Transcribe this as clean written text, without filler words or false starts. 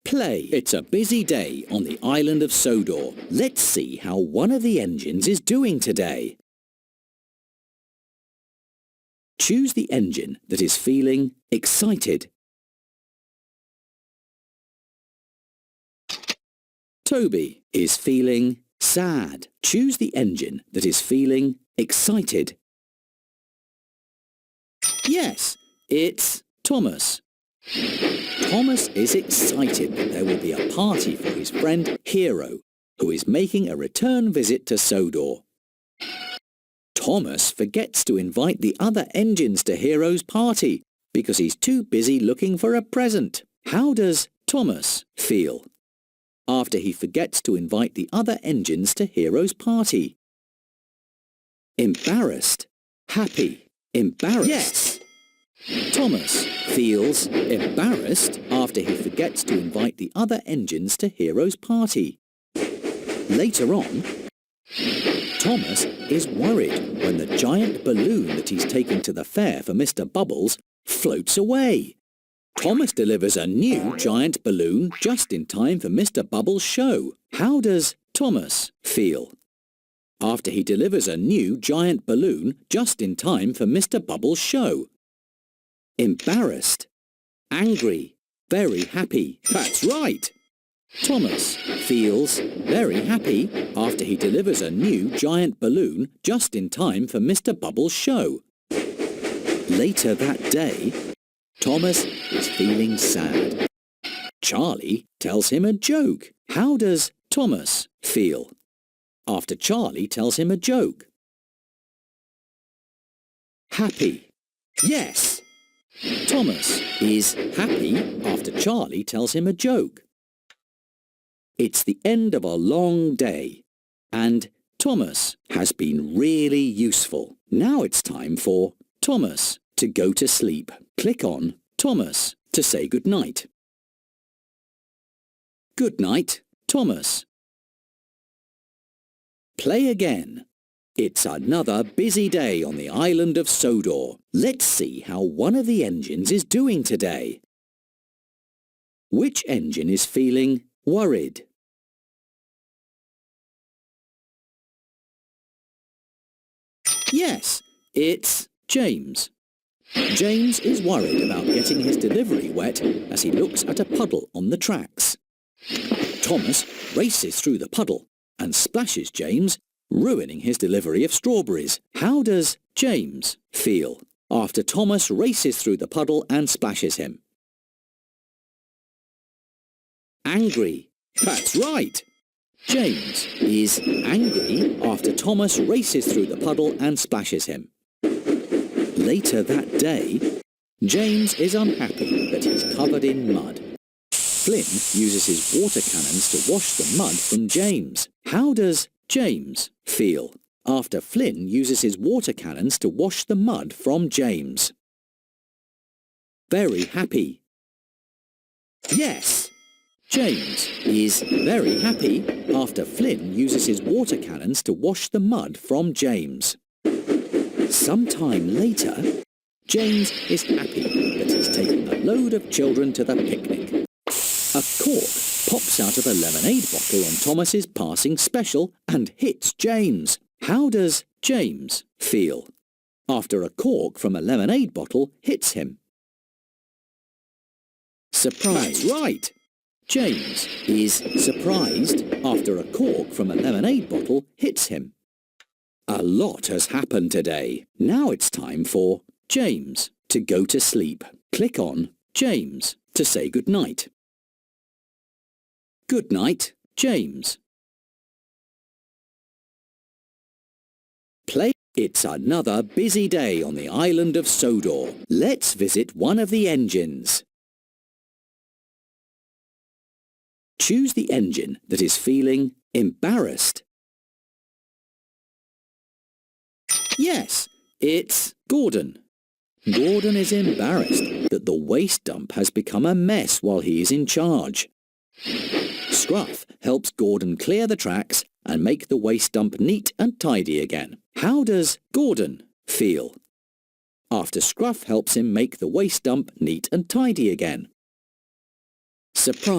Play. It's a busy day on the island of Sodor. Let's see how one of the engines is doing today. Choose the engine that is feeling excited. Toby is feeling sad. Choose the engine that is feeling excited. Yes, it's Thomas. Thomas is excited that there will be a party for his friend Hero, who is making a return visit to Sodor. Thomas forgets to invite the other engines to Hero's party because he's too busy looking for a present. How does Thomas feel after he forgets to invite the other engines to Hero's party? Embarrassed. Happy. Embarrassed. Yes! Thomas feels embarrassed after he forgets to invite the other engines to Hero's party. Later on, Thomas is worried when the giant balloon that he's taking to the fair for Mr. Bubbles floats away. Thomas delivers a new giant balloon just in time for Mr. Bubbles' show. How does Thomas feel after he delivers a new giant balloon just in time for Mr. Bubbles' show? Embarrassed. Angry. Very happy. That's right! Thomas feels very happy after he delivers a new giant balloon just in time for Mr. Bubbles' show. Later that day, Thomas is feeling sad. Charlie tells him a joke. How does Thomas feel after Charlie tells him a joke? Happy. Yes! Thomas is happy after Charlie tells him a joke. It's the end of a long day, and Thomas has been really useful. Now it's time for Thomas to go to sleep. Click on Thomas to say goodnight. Good night, Thomas. Play again. It's another busy day on the island of Sodor. Let's see how one of the engines is doing today. Which engine is feeling worried? Yes, it's James. James is worried about getting his delivery wet as he looks at a puddle on the tracks. Thomas races through the puddle and splashes James, ruining his delivery of strawberries. How does James feel after Thomas races through the puddle and splashes him? Angry. That's right! James is angry after Thomas races through the puddle and splashes him. Later that day, James is unhappy that he's covered in mud. Flynn uses his water cannons to wash the mud from James. How does James feel after Flynn uses his water cannons to wash the mud from James? Very happy. Yes! James is very happy after Flynn uses his water cannons to wash the mud from James. Sometime later, James is happy that he's taken a load of children to the picnic. A cork pops out of a lemonade bottle on Thomas's passing special and hits James. How does James feel after a cork from a lemonade bottle hits him? Surprise. That's right! James is surprised after a cork from a lemonade bottle hits him. A lot has happened today. Now it's time for James to go to sleep. Click on James to say goodnight. Good night, James. Play. It's another busy day on the island of Sodor. Let's visit one of the engines. Choose the engine that is feeling embarrassed. Yes, it's Gordon. Gordon is embarrassed that the waste dump has become a mess while he is in charge. Scruff helps Gordon clear the tracks and make the waste dump neat and tidy again. How does Gordon feel after Scruff helps him make the waste dump neat and tidy again? Surprise.